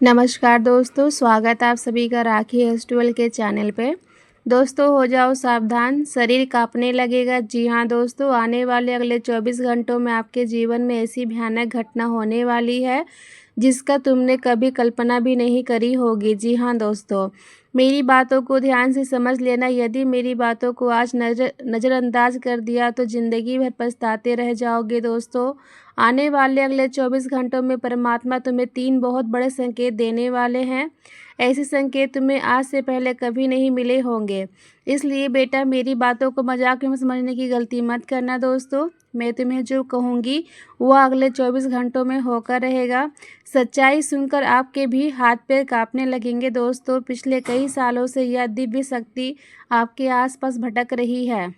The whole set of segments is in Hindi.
नमस्कार दोस्तों, स्वागत है आप सभी का राखी हेयर के चैनल पे। दोस्तों हो जाओ सावधान, शरीर कांपने लगेगा। जी हाँ दोस्तों, आने वाले अगले 24 घंटों में आपके जीवन में ऐसी भयानक घटना होने वाली है जिसका तुमने कभी कल्पना भी नहीं करी होगी। जी हाँ दोस्तों, मेरी बातों को ध्यान से समझ लेना। यदि मेरी बातों को आज नज़रअंदाज कर दिया तो ज़िंदगी भर पछताते रह जाओगे। दोस्तों, आने वाले अगले 24 घंटों में परमात्मा तुम्हें 3 बहुत बड़े संकेत देने वाले हैं। ऐसे संकेत तुम्हें आज से पहले कभी नहीं मिले होंगे। इसलिए बेटा, मेरी बातों को मजाक में समझने की गलती मत करना। दोस्तों, मैं तुम्हें जो कहूँगी वह अगले 24 घंटों में होकर रहेगा। सच्चाई सुनकर आपके भी हाथ पैर कांपने लगेंगे। दोस्तों, पिछले कई सालों से यह दिव्य शक्ति आपके आसपास भटक रही है,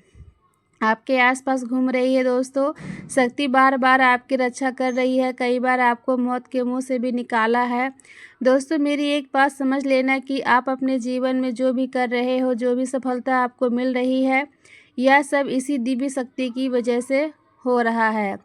आपके आसपास घूम रही है। दोस्तों, शक्ति बार बार आपकी रक्षा कर रही है, कई बार आपको मौत के मुंह से भी निकाला है। दोस्तों, मेरी एक बात समझ लेना कि आप अपने जीवन में जो भी कर रहे हो, जो भी सफलता आपको मिल रही है, यह सब इसी दिव्य शक्ति की वजह से हो रहा है।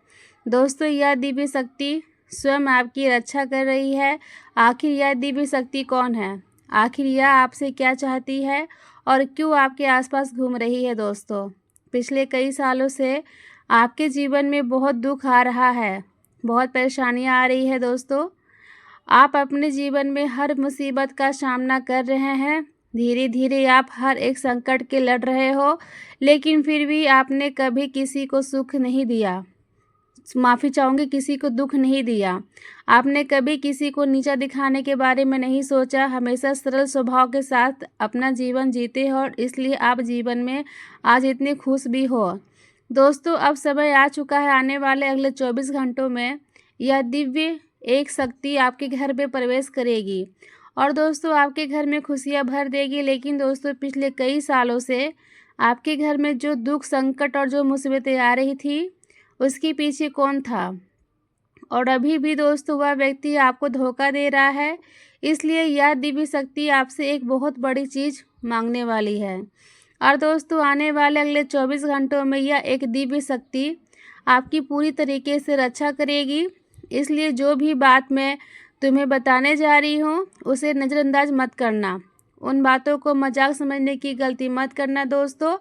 दोस्तों, यह दिव्य शक्ति स्वयं आपकी रक्षा कर रही है। आखिर यह दिव्य शक्ति कौन है? आखिर यह आपसे क्या चाहती है और क्यों आपके आसपास घूम रही है? दोस्तों, पिछले कई सालों से आपके जीवन में बहुत दुख आ रहा है, बहुत परेशानियां आ रही है। दोस्तों, आप अपने जीवन में हर मुसीबत का सामना कर रहे हैं। धीरे धीरे आप हर एक संकट के लड़ रहे हो, लेकिन फिर भी आपने कभी किसी को सुख नहीं दिया, माफ़ी चाहूँगी, किसी को दुख नहीं दिया। आपने कभी किसी को नीचा दिखाने के बारे में नहीं सोचा, हमेशा सरल स्वभाव के साथ अपना जीवन जीते हो और इसलिए आप जीवन में आज इतने खुश भी हो। दोस्तों, अब समय आ चुका है, आने वाले अगले 24 घंटों में यह दिव्य एक शक्ति आपके घर में प्रवेश करेगी और दोस्तों आपके घर में खुशियाँ भर देगी। लेकिन दोस्तों, पिछले कई सालों से आपके घर में जो दुख, संकट और जो मुसीबतें आ रही थी, उसके पीछे कौन था? और अभी भी दोस्तों वह व्यक्ति आपको धोखा दे रहा है। इसलिए यह दिव्य शक्ति आपसे एक बहुत बड़ी चीज़ मांगने वाली है और दोस्तों आने वाले अगले 24 घंटों में यह एक दिव्य शक्ति आपकी पूरी तरीके से रक्षा करेगी। इसलिए जो भी बात मैं तुम्हें बताने जा रही हूँ उसे नज़रअंदाज मत करना, उन बातों को मजाक समझने की गलती मत करना दोस्तों,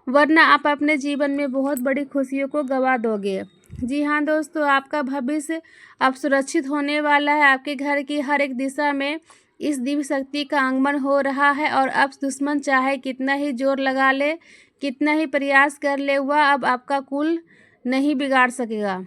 वरना आप अपने जीवन में बहुत बड़ी खुशियों को गंवा दोगे। जी हाँ दोस्तों, आपका भविष्य अब सुरक्षित होने वाला है। आपके घर की हर एक दिशा में इस दिव्य शक्ति का आगमन हो रहा है और अब दुश्मन चाहे कितना ही जोर लगा ले, कितना ही प्रयास कर ले, वह अब आपका कुल नहीं बिगाड़ सकेगा।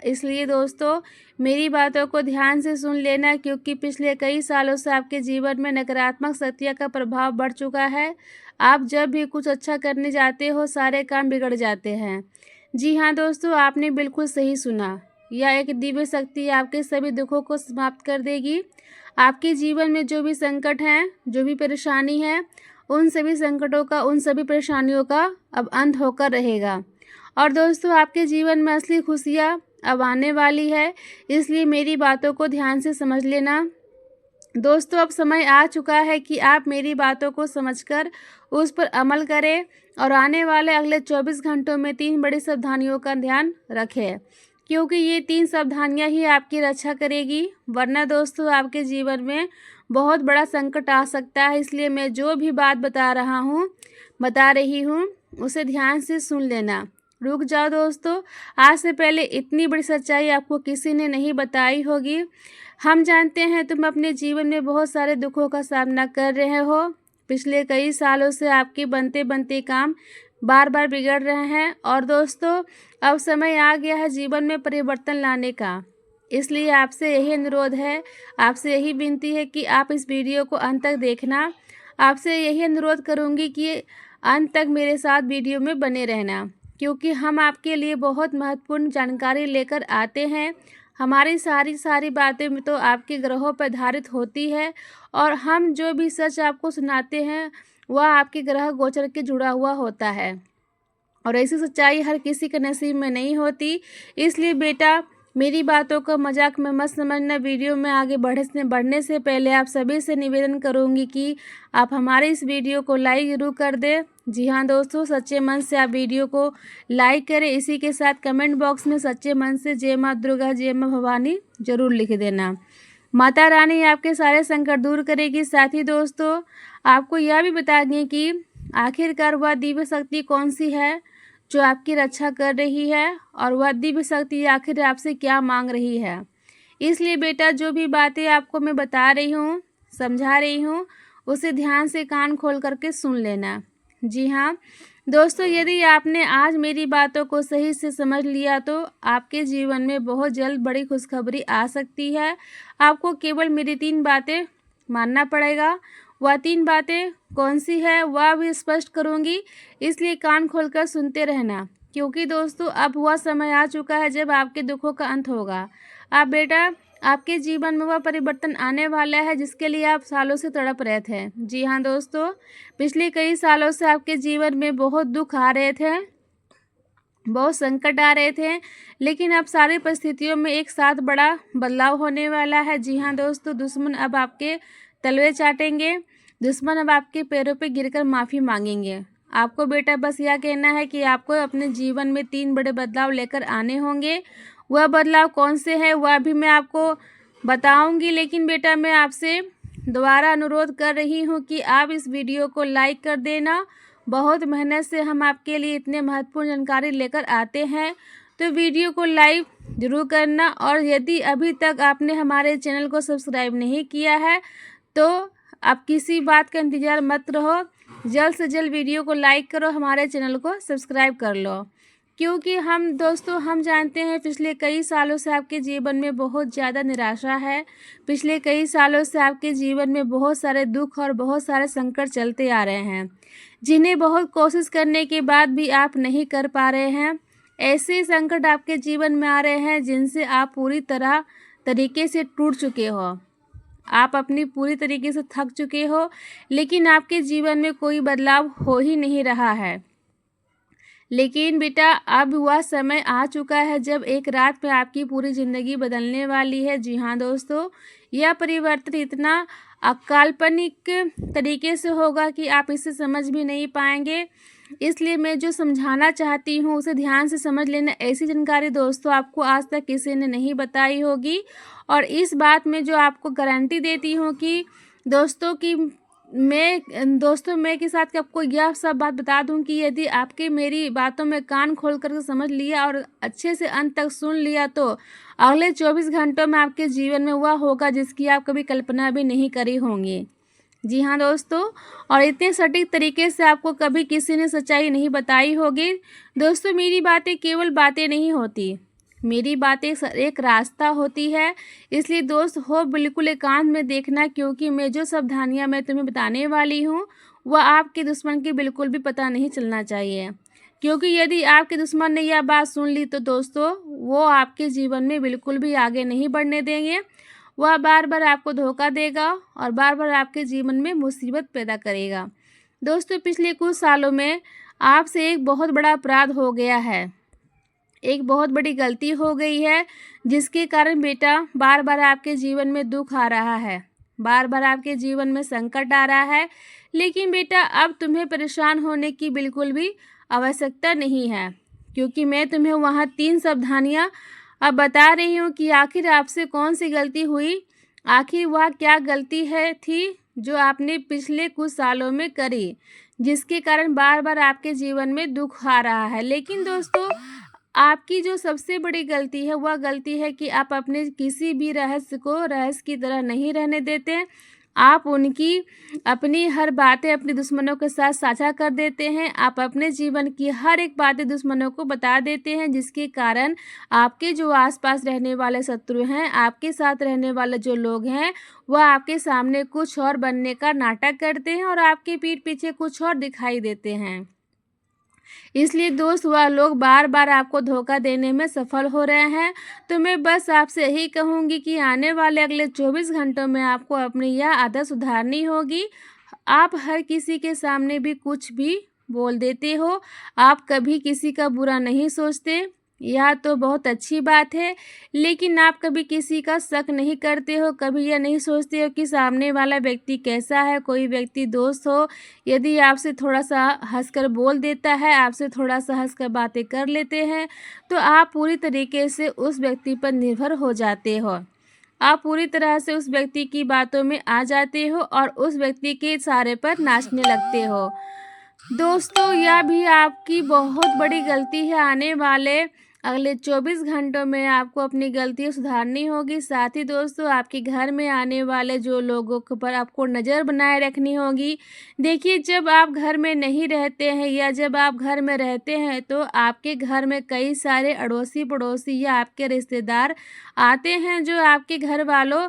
इसलिए दोस्तों, मेरी बातों को ध्यान से सुन लेना, क्योंकि पिछले कई सालों से आपके जीवन में नकारात्मक शक्तियों का प्रभाव बढ़ चुका है। आप जब भी कुछ अच्छा करने जाते हो, सारे काम बिगड़ जाते हैं। जी हाँ दोस्तों, आपने बिल्कुल सही सुना। यह एक दिव्य शक्ति आपके सभी दुखों को समाप्त कर देगी। आपके जीवन में जो भी संकट हैं, जो भी परेशानी है, उन सभी संकटों का, उन सभी परेशानियों का अब अंत होकर रहेगा और दोस्तों आपके जीवन में असली खुशियाँ अब आने वाली है। इसलिए मेरी बातों को ध्यान से समझ लेना। दोस्तों, अब समय आ चुका है कि आप मेरी बातों को समझकर उस पर अमल करें और आने वाले अगले 24 घंटों में 3 बड़ी सावधानियों का ध्यान रखें, क्योंकि ये 3 सावधानियां ही आपकी रक्षा करेगी, वरना दोस्तों आपके जीवन में बहुत बड़ा संकट आ सकता है। इसलिए मैं जो भी बात बता रही हूँ उसे ध्यान से सुन लेना। रुक जाओ दोस्तों, आज से पहले इतनी बड़ी सच्चाई आपको किसी ने नहीं बताई होगी। हम जानते हैं तुम अपने जीवन में बहुत सारे दुखों का सामना कर रहे हो। पिछले कई सालों से आपके बनते बनते काम बार बार बिगड़ रहे हैं और दोस्तों अब समय आ गया है जीवन में परिवर्तन लाने का। इसलिए आपसे यही अनुरोध है, आपसे यही विनती है कि आप इस वीडियो को अंत तक देखना। आपसे यही अनुरोध करूँगी कि अंत तक मेरे साथ वीडियो में बने रहना, क्योंकि हम आपके लिए बहुत महत्वपूर्ण जानकारी लेकर आते हैं। हमारी सारी बातें में तो आपके ग्रहों पर आधारित होती है और हम जो भी सच आपको सुनाते हैं वह आपके ग्रह गोचर के जुड़ा हुआ होता है और ऐसी सच्चाई हर किसी के नसीब में नहीं होती। इसलिए बेटा, मेरी बातों को मजाक में मत समझना। वीडियो में आगे बढ़ने से पहले आप सभी से निवेदन करूंगी कि आप हमारे इस वीडियो को लाइक जरूर कर दें। जी हाँ दोस्तों, सच्चे मन से आप वीडियो को लाइक करें। इसी के साथ कमेंट बॉक्स में सच्चे मन से जय माँ दुर्गा, जय माँ भवानी जरूर लिख देना। माता रानी आपके सारे संकट दूर करेगी। साथ ही दोस्तों आपको यह भी बता दें कि आखिरकार वह दिव्य शक्ति कौन सी है जो आपकी रक्षा कर रही है और वह दिव्य शक्ति आखिर आपसे क्या मांग रही है। इसलिए बेटा जो भी बातें आपको मैं बता रही हूँ, समझा रही हूँ, उसे ध्यान से कान खोल करके सुन लेना। जी हाँ दोस्तों, यदि आपने आज मेरी बातों को सही से समझ लिया तो आपके जीवन में बहुत जल्द बड़ी खुशखबरी आ सकती है। आपको केवल मेरी 3 बातें मानना पड़ेगा। वह 3 बातें कौन सी है वह भी स्पष्ट करूँगी, इसलिए कान खोलकर सुनते रहना, क्योंकि दोस्तों अब वह समय आ चुका है जब आपके दुखों का अंत होगा। आप बेटा आपके जीवन में वह परिवर्तन आने वाला है जिसके लिए आप सालों से तड़प रहे थे। जी हाँ दोस्तों, पिछले कई सालों से आपके जीवन में बहुत दुख आ रहे थे, बहुत संकट आ रहे थे, लेकिन अब सारी परिस्थितियों में एक साथ बड़ा बदलाव होने वाला है। जी हाँ दोस्तों, दुश्मन अब आपके तलवे चाटेंगे, दुश्मन अब आपके पैरों पे गिरकर माफ़ी मांगेंगे। आपको बेटा बस यह कहना है कि आपको अपने जीवन में 3 बड़े बदलाव लेकर आने होंगे। वह बदलाव कौन से हैं वह भी मैं आपको बताऊंगी, लेकिन बेटा मैं आपसे दोबारा अनुरोध कर रही हूँ कि आप इस वीडियो को लाइक कर देना। बहुत मेहनत से हम आपके लिए इतने महत्वपूर्ण जानकारी लेकर आते हैं, तो वीडियो को लाइक जरूर करना। और यदि अभी तक आपने हमारे चैनल को सब्सक्राइब नहीं किया है तो आप किसी बात का इंतज़ार मत रहो, जल्द से जल्द वीडियो को लाइक करो, हमारे चैनल को सब्सक्राइब कर लो। क्योंकि हम जानते हैं पिछले कई सालों से आपके जीवन में बहुत ज़्यादा निराशा है। पिछले कई सालों से आपके जीवन में बहुत सारे दुख और बहुत सारे संकट चलते आ रहे हैं, जिन्हें बहुत कोशिश करने के बाद भी आप नहीं कर पा रहे हैं। ऐसे संकट आपके जीवन में आ रहे हैं जिनसे आप पूरी तरीके से टूट चुके हो, आप अपनी पूरी तरीके से थक चुके हो, लेकिन आपके जीवन में कोई बदलाव हो ही नहीं रहा है। लेकिन बेटा अब वह समय आ चुका है जब एक रात में आपकी पूरी ज़िंदगी बदलने वाली है। जी हाँ दोस्तों, यह परिवर्तन इतना अकाल्पनिक तरीके से होगा कि आप इसे समझ भी नहीं पाएंगे। इसलिए मैं जो समझाना चाहती हूँ उसे ध्यान से समझ लेना। ऐसी जानकारी दोस्तों आपको आज तक किसी ने नहीं बताई होगी, और इस बात में जो आपको गारंटी देती हूँ कि मैं के साथ आपको यह सब बात बता दूं कि यदि आपके मेरी बातों में कान खोल कर समझ लिया और अच्छे से अंत तक सुन लिया तो अगले 24 घंटों में आपके जीवन में वह होगा जिसकी आप कभी कल्पना भी नहीं करी होंगी। जी हाँ दोस्तों, और इतने सटीक तरीके से आपको कभी किसी ने सच्चाई नहीं बताई होगी। दोस्तों मेरी बातें केवल बातें नहीं होती, मेरी बातें एक रास्ता होती है। इसलिए दोस्त हो बिल्कुल एकांत में देखना, क्योंकि मैं जो सावधानियां मैं तुम्हें बताने वाली हूँ वह आपके दुश्मन की बिल्कुल भी पता नहीं चलना चाहिए। क्योंकि यदि आपके दुश्मन ने यह बात सुन ली तो दोस्तों वो आपके जीवन में बिल्कुल भी आगे नहीं बढ़ने देंगे। वह बार बार आपको धोखा देगा और बार बार आपके जीवन में मुसीबत पैदा करेगा। दोस्तों पिछले कुछ सालों में आपसे एक बहुत बड़ा अपराध हो गया है, एक बहुत बड़ी गलती हो गई है, जिसके कारण बेटा बार बार आपके जीवन में दुख आ रहा है, बार बार आपके जीवन में संकट आ रहा है। लेकिन बेटा अब तुम्हें परेशान होने की बिल्कुल भी आवश्यकता नहीं है, क्योंकि मैं तुम्हें वहाँ 3 सावधानियाँ अब बता रही हूँ कि आखिर आपसे कौन सी गलती हुई, आखिर वह क्या गलती थी जो आपने पिछले कुछ सालों में करी, जिसके कारण बार बार आपके जीवन में दुख आ रहा है। लेकिन दोस्तों आपकी जो सबसे बड़ी गलती है वह गलती है कि आप अपने किसी भी रहस्य को रहस्य की तरह नहीं रहने देते। आप अपनी हर बातें अपने दुश्मनों के साथ साझा कर देते हैं। आप अपने जीवन की हर एक बातें दुश्मनों को बता देते हैं, जिसके कारण आपके जो आसपास रहने वाले शत्रु हैं, आपके साथ रहने वाले जो लोग हैं, वह आपके सामने कुछ और बनने का नाटक करते हैं और आपके पीठ पीछे कुछ और दिखाई देते हैं। इसलिए दोस्त वह लोग बार बार आपको धोखा देने में सफल हो रहे हैं। तो मैं बस आपसे यही कहूँगी कि आने वाले अगले 24 घंटों में आपको अपनी यह आदत सुधारनी होगी। आप हर किसी के सामने भी कुछ भी बोल देते हो, आप कभी किसी का बुरा नहीं सोचते, यह तो बहुत अच्छी बात है। लेकिन आप कभी किसी का शक नहीं करते हो, कभी यह नहीं सोचते हो कि सामने वाला व्यक्ति कैसा है। कोई व्यक्ति दोस्त हो यदि आपसे थोड़ा सा हंसकर बोल देता है, आपसे थोड़ा सा हंसकर बातें कर लेते हैं, तो आप पूरी तरीके से उस व्यक्ति पर निर्भर हो जाते हो। आप पूरी तरह से उस व्यक्ति की बातों में आ जाते हो और उस व्यक्ति के इशारे पर नाचने लगते हो। दोस्तों, यह भी आपकी बहुत बड़ी गलती है। आने वाले अगले 24 घंटों में आपको अपनी गलतियाँ सुधारनी होगी। साथ ही दोस्तों, आपके घर में आने वाले जो लोगों के ऊपर आपको नज़र बनाए रखनी होगी। देखिए, जब आप घर में नहीं रहते हैं या जब आप घर में रहते हैं तो आपके घर में कई सारे अड़ोसी पड़ोसी या आपके रिश्तेदार आते हैं, जो आपके घर वालों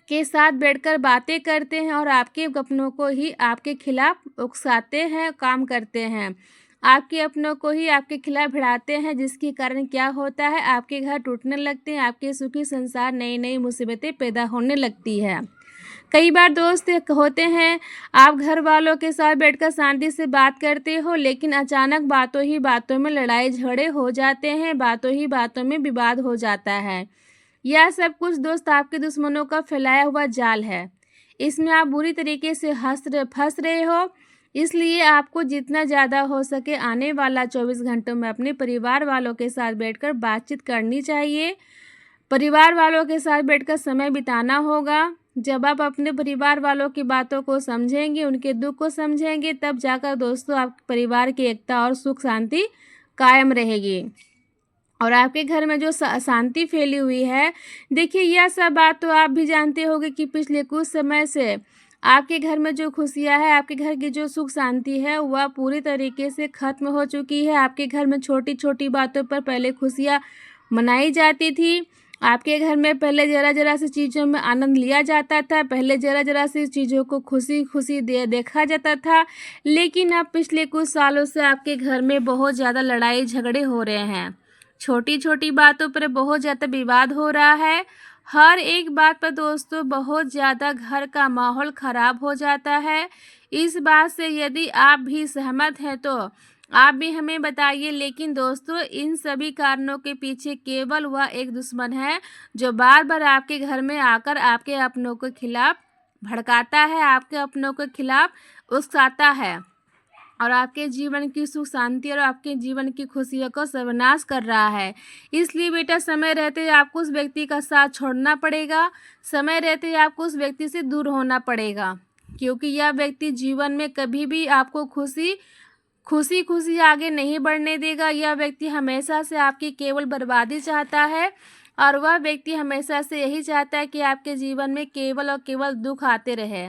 के साथ बैठकर बातें करते हैं और आपके अपनों को ही आपके खिलाफ उकसाते हैं, काम करते हैं। आपके अपनों को ही आपके खिलाफ भिड़ाते हैं, जिसके कारण क्या होता है, आपके घर टूटने लगते हैं, आपके सुखी संसार नई नई मुसीबतें पैदा होने लगती है। कई बार दोस्त होते हैं, आप घर वालों के साथ बैठकर शांति से बात करते हो, लेकिन अचानक बातों ही बातों में लड़ाई झगड़े हो जाते हैं, बातों ही बातों में विवाद हो जाता है। यह सब कुछ दोस्त आपके दुश्मनों का फैलाया हुआ जाल है। इसमें आप बुरी तरीके से फंस रहे हो। इसलिए आपको जितना ज़्यादा हो सके आने वाला 24 घंटों में अपने परिवार वालों के साथ बैठकर बातचीत करनी चाहिए। परिवार वालों के साथ बैठकर समय बिताना होगा। जब आप अपने परिवार वालों की बातों को समझेंगे, उनके दुख को समझेंगे, तब जाकर दोस्तों आपके परिवार की एकता और सुख शांति कायम रहेगी और आपके घर में जो शांति फैली हुई है। देखिए, यह सब बात तो आप भी जानते होंगे कि पिछले कुछ समय से आपके घर में जो खुशियां है, आपके घर की जो सुख शांति है, वह पूरी तरीके से ख़त्म हो चुकी है। आपके घर में छोटी छोटी बातों पर पहले खुशियां मनाई जाती थी। आपके घर में पहले ज़रा ज़रा सी चीज़ों में आनंद लिया जाता था, पहले ज़रा ज़रा सी चीज़ों को खुशी खुशी देखा जाता था। लेकिन अब पिछले कुछ सालों से आपके घर में बहुत ज़्यादा लड़ाई झगड़े हो रहे हैं। छोटी छोटी बातों पर बहुत ज़्यादा विवाद हो रहा है। हर एक बात पर दोस्तों बहुत ज़्यादा घर का माहौल ख़राब हो जाता है। इस बात से यदि आप भी सहमत हैं तो आप भी हमें बताइए। लेकिन दोस्तों, इन सभी कारणों के पीछे केवल वह एक दुश्मन है, जो बार बार आपके घर में आकर आपके अपनों के खिलाफ भड़काता है, आपके अपनों के खिलाफ उकसाता है और आपके जीवन की सुख शांति और आपके जीवन की खुशियों को सर्वनाश कर रहा है। इसलिए बेटा, समय रहते आपको उस व्यक्ति का साथ छोड़ना पड़ेगा। समय रहते आपको उस व्यक्ति से दूर होना पड़ेगा, क्योंकि यह व्यक्ति जीवन में कभी भी आपको खुशी आगे नहीं बढ़ने देगा। यह व्यक्ति हमेशा से आपकी केवल बर्बादी चाहता है और वह व्यक्ति हमेशा से यही चाहता है कि आपके जीवन में केवल और केवल दुख आते रहे,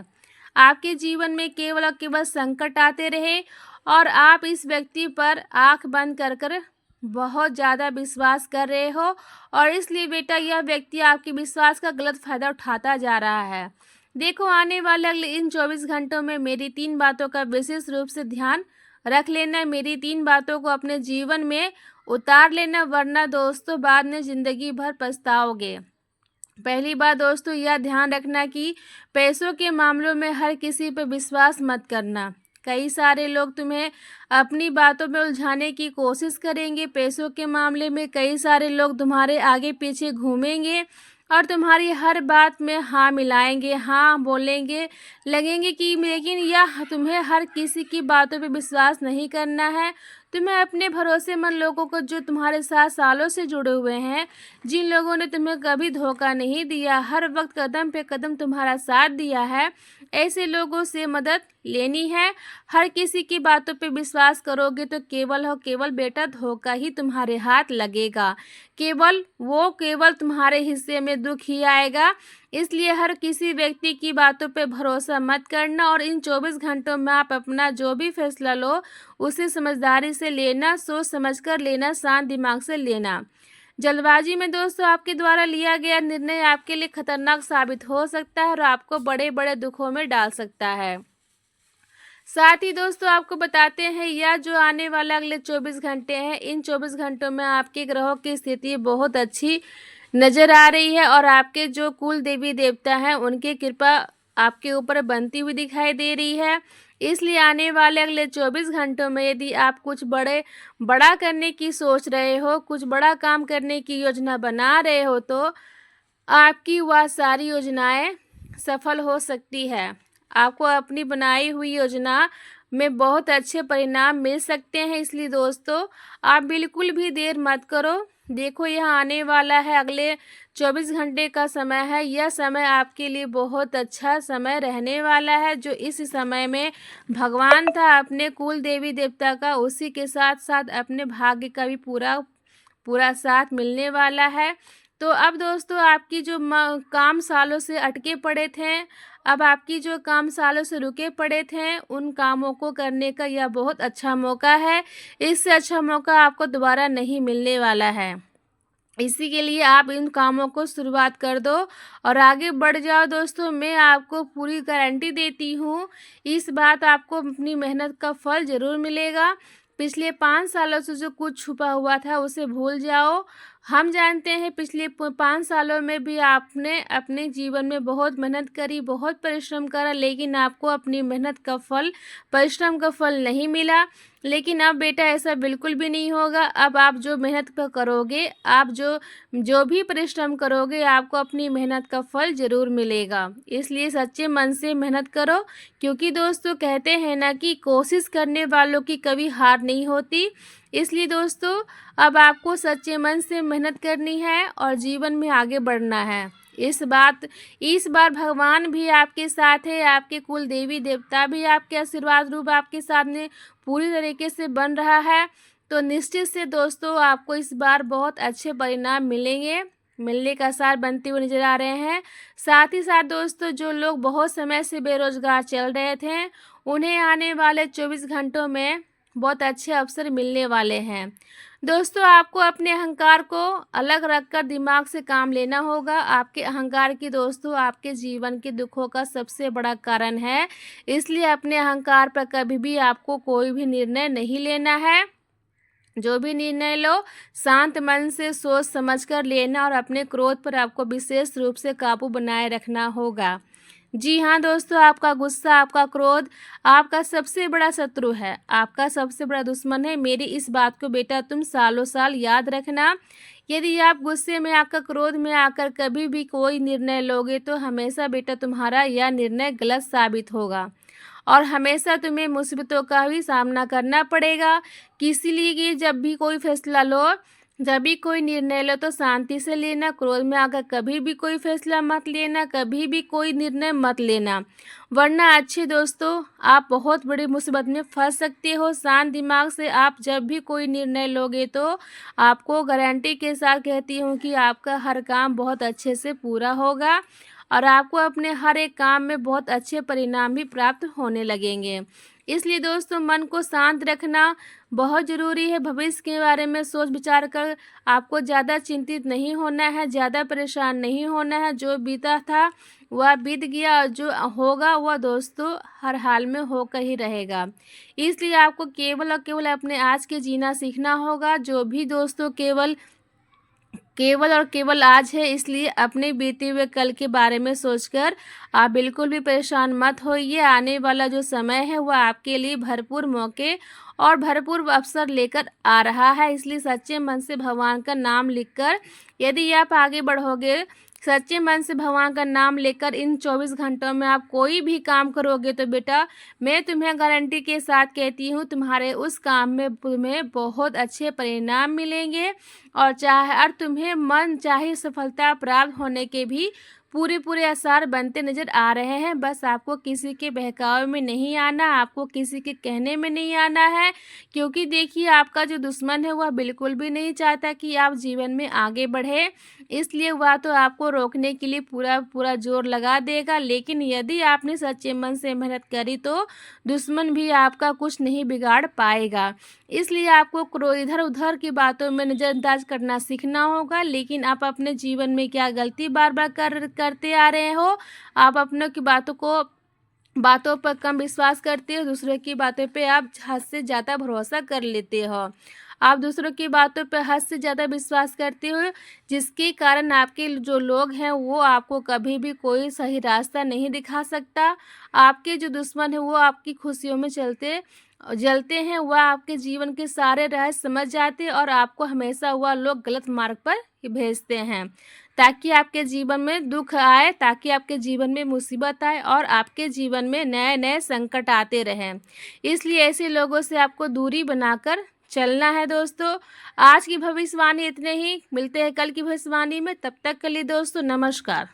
आपके जीवन में केवल और केवल संकट आते रहे और आप इस व्यक्ति पर आंख बंद कर कर बहुत ज़्यादा विश्वास कर रहे हो। और इसलिए बेटा, यह व्यक्ति आपके विश्वास का गलत फ़ायदा उठाता जा रहा है। देखो, आने वाले अगले इन 24 घंटों में मेरी 3 बातों का विशेष रूप से ध्यान रख लेना। मेरी 3 बातों को अपने जीवन में उतार लेना, वरना दोस्तों बाद में ज़िंदगी भर पछताओगे। पहली बात दोस्तों, यह ध्यान रखना कि पैसों के मामलों में हर किसी पर विश्वास मत करना। कई सारे लोग तुम्हें अपनी बातों में उलझाने की कोशिश करेंगे। पैसों के मामले में कई सारे लोग तुम्हारे आगे पीछे घूमेंगे और तुम्हारी हर बात में हाँ मिलाएंगे, हाँ बोलेंगे, लगेंगे कि लेकिन यह तुम्हें हर किसी की बातों पे विश्वास नहीं करना है। तुम्हें अपने भरोसेमंद लोगों को, जो तुम्हारे साथ सालों से जुड़े हुए हैं, जिन लोगों ने तुम्हें कभी धोखा नहीं दिया, हर वक्त कदम पे कदम तुम्हारा साथ दिया है, ऐसे लोगों से मदद लेनी है। हर किसी की बातों पे विश्वास करोगे तो केवल बेटा धोखा ही तुम्हारे हाथ लगेगा। केवल तुम्हारे हिस्से में दुख ही आएगा। इसलिए हर किसी व्यक्ति की बातों पे भरोसा मत करना और इन 24 घंटों में आप अपना जो भी फैसला लो उसे समझदारी से लेना, सोच समझकर लेना, शांत दिमाग से लेना। जल्दबाजी में दोस्तों आपके द्वारा लिया गया निर्णय आपके लिए खतरनाक साबित हो सकता है और आपको बड़े बड़े दुखों में डाल सकता है। साथ ही दोस्तों आपको बताते हैं, यह जो आने वाला अगले 24 घंटे हैं, इन 24 घंटों में आपके ग्रहों की स्थिति बहुत अच्छी नज़र आ रही है और आपके जो कुल देवी देवता हैं उनकी कृपा आपके ऊपर बनती हुई दिखाई दे रही है। इसलिए आने वाले अगले 24 घंटों में यदि आप कुछ बड़ा करने की सोच रहे हो, कुछ बड़ा काम करने की योजना बना रहे हो, तो आपकी वह सारी योजनाएं सफल हो सकती है। आपको अपनी बनाई हुई योजना में बहुत अच्छे परिणाम मिल सकते हैं। इसलिए दोस्तों आप बिल्कुल भी देर मत करो। देखो यहाँ आने वाला है अगले 24 घंटे का समय है। यह समय आपके लिए बहुत अच्छा समय रहने वाला है। जो इस समय में भगवान था अपने कुल देवी देवता का, उसी के साथ साथ अपने भाग्य का भी पूरा पूरा साथ मिलने वाला है। तो अब दोस्तों आपकी जो काम सालों से अटके पड़े थे, अब आपकी जो काम सालों से रुके पड़े थे, उन कामों को करने का यह बहुत अच्छा मौका है। इससे अच्छा मौका आपको दोबारा नहीं मिलने वाला है। इसी के लिए आप इन कामों को शुरुआत कर दो और आगे बढ़ जाओ दोस्तों। मैं आपको पूरी गारंटी देती हूँ, इस बात आपको अपनी मेहनत का फल ज़रूर मिलेगा। पिछले 5 सालों से जो कुछ छुपा हुआ था उसे भूल जाओ। हम जानते हैं पिछले 5 सालों में भी आपने अपने जीवन में बहुत मेहनत करी, बहुत परिश्रम करा, लेकिन आपको अपनी मेहनत का फल, परिश्रम का फल नहीं मिला। लेकिन अब बेटा ऐसा बिल्कुल भी नहीं होगा। अब आप जो मेहनत करोगे, आप जो भी परिश्रम करोगे, आपको अपनी मेहनत का फल ज़रूर मिलेगा। इसलिए सच्चे मन से मेहनत करो, क्योंकि दोस्तों कहते हैं ना कि कोशिश करने वालों की कभी हार नहीं होती। इसलिए दोस्तों अब आपको सच्चे मन से मेहनत करनी है और जीवन में आगे बढ़ना है। इस बार भगवान भी आपके साथ है, आपके कुल देवी देवता भी आपके आशीर्वाद रूप आपके सामने पूरी तरीके से बन रहा है। तो निश्चित से दोस्तों आपको इस बार बहुत अच्छे परिणाम मिलने का आसार बनते हुए नजर आ रहे हैं। साथ ही साथ दोस्तों जो लोग बहुत समय से बेरोजगार चल रहे थे, उन्हें आने वाले 24 घंटों में बहुत अच्छे अवसर मिलने वाले हैं। दोस्तों आपको अपने अहंकार को अलग रखकर दिमाग से काम लेना होगा। आपके अहंकार की दोस्तों आपके जीवन के दुखों का सबसे बड़ा कारण है। इसलिए अपने अहंकार पर कभी भी आपको कोई भी निर्णय नहीं लेना है। जो भी निर्णय लो शांत मन से सोच समझकर लेना और अपने क्रोध पर आपको विशेष रूप से काबू बनाए रखना होगा। जी हाँ दोस्तों, आपका गुस्सा, आपका क्रोध आपका सबसे बड़ा शत्रु है, आपका सबसे बड़ा दुश्मन है। मेरी इस बात को बेटा तुम सालों साल याद रखना। यदि आप गुस्से में आकर, क्रोध में आकर कभी भी कोई निर्णय लोगे तो हमेशा बेटा तुम्हारा यह निर्णय गलत साबित होगा और हमेशा तुम्हें मुसीबतों का भी सामना करना पड़ेगा। इसीलिए जब भी कोई फैसला लो, जब भी कोई निर्णय लो तो शांति से लेना। क्रोध में आकर कभी भी कोई फैसला मत लेना, कभी भी कोई निर्णय मत लेना, वरना अच्छे दोस्तों आप बहुत बड़ी मुसीबत में फंस सकते हो। शांत दिमाग से आप जब भी कोई निर्णय लोगे तो आपको गारंटी के साथ कहती हूँ कि आपका हर काम बहुत अच्छे से पूरा होगा और आपको अपने हर एक काम में बहुत अच्छे परिणाम भी प्राप्त होने लगेंगे। इसलिए दोस्तों मन को शांत रखना बहुत ज़रूरी है। भविष्य के बारे में सोच विचार कर आपको ज़्यादा चिंतित नहीं होना है, ज़्यादा परेशान नहीं होना है। जो बीता था वह बीत गया और जो होगा वह दोस्तों हर हाल में होकर ही रहेगा। इसलिए आपको केवल और केवल अपने आज के जीना सीखना होगा। जो भी दोस्तों केवल और केवल आज है, इसलिए अपने बीते हुए कल के बारे में सोचकर आप बिल्कुल भी परेशान मत होइए। आने वाला जो समय है वह आपके लिए भरपूर मौके और भरपूर अवसर लेकर आ रहा है। इसलिए सच्चे मन से भगवान का नाम लिखकर यदि आप आगे बढ़ोगे, सच्चे मन से भगवान का नाम लेकर इन 24 घंटों में आप कोई भी काम करोगे तो बेटा मैं तुम्हें गारंटी के साथ कहती हूँ तुम्हारे उस काम में तुम्हें बहुत अच्छे परिणाम मिलेंगे और तुम्हें मन चाहे सफलता प्राप्त होने के भी पूरे आसार बनते नज़र आ रहे हैं। बस आपको किसी के बहकावे में नहीं आना, आपको किसी के कहने में नहीं आना है, क्योंकि देखिए आपका जो दुश्मन है वह बिल्कुल भी नहीं चाहता कि आप जीवन में आगे बढ़े। इसलिए वह तो आपको रोकने के लिए पूरा जोर लगा देगा। लेकिन यदि आपने सच्चे मन से मेहनत करी तो दुश्मन भी आपका कुछ नहीं बिगाड़ पाएगा। इसलिए आपको इधर उधर की बातों में नज़रअंदाज करना सीखना होगा। लेकिन आप अपने जीवन में क्या गलती बार बार करते आ रहे हो, आप अपनों की बातों पर कम विश्वास करते हो, दूसरों की बातों पे आप हद से ज़्यादा भरोसा कर लेते हो। आप दूसरों की बातों पर हद से ज़्यादा विश्वास करते हो, जिसके कारण आपके जो लोग हैं वो आपको कभी भी कोई सही रास्ता नहीं दिखा सकता। आपके जो दुश्मन है वो आपकी खुशियों में जलते हैं, वह आपके जीवन के सारे रहस्य समझ जाते हैं और आपको हमेशा वह लोग गलत मार्ग पर भेजते हैं ताकि आपके जीवन में दुख आए, ताकि आपके जीवन में मुसीबत आए और आपके जीवन में नए नए संकट आते रहें। इसलिए ऐसे लोगों से आपको दूरी बनाकर चलना है दोस्तों। आज की भविष्यवाणी इतने ही, मिलते हैं कल की भविष्यवाणी में, तब तक के लिए दोस्तों नमस्कार।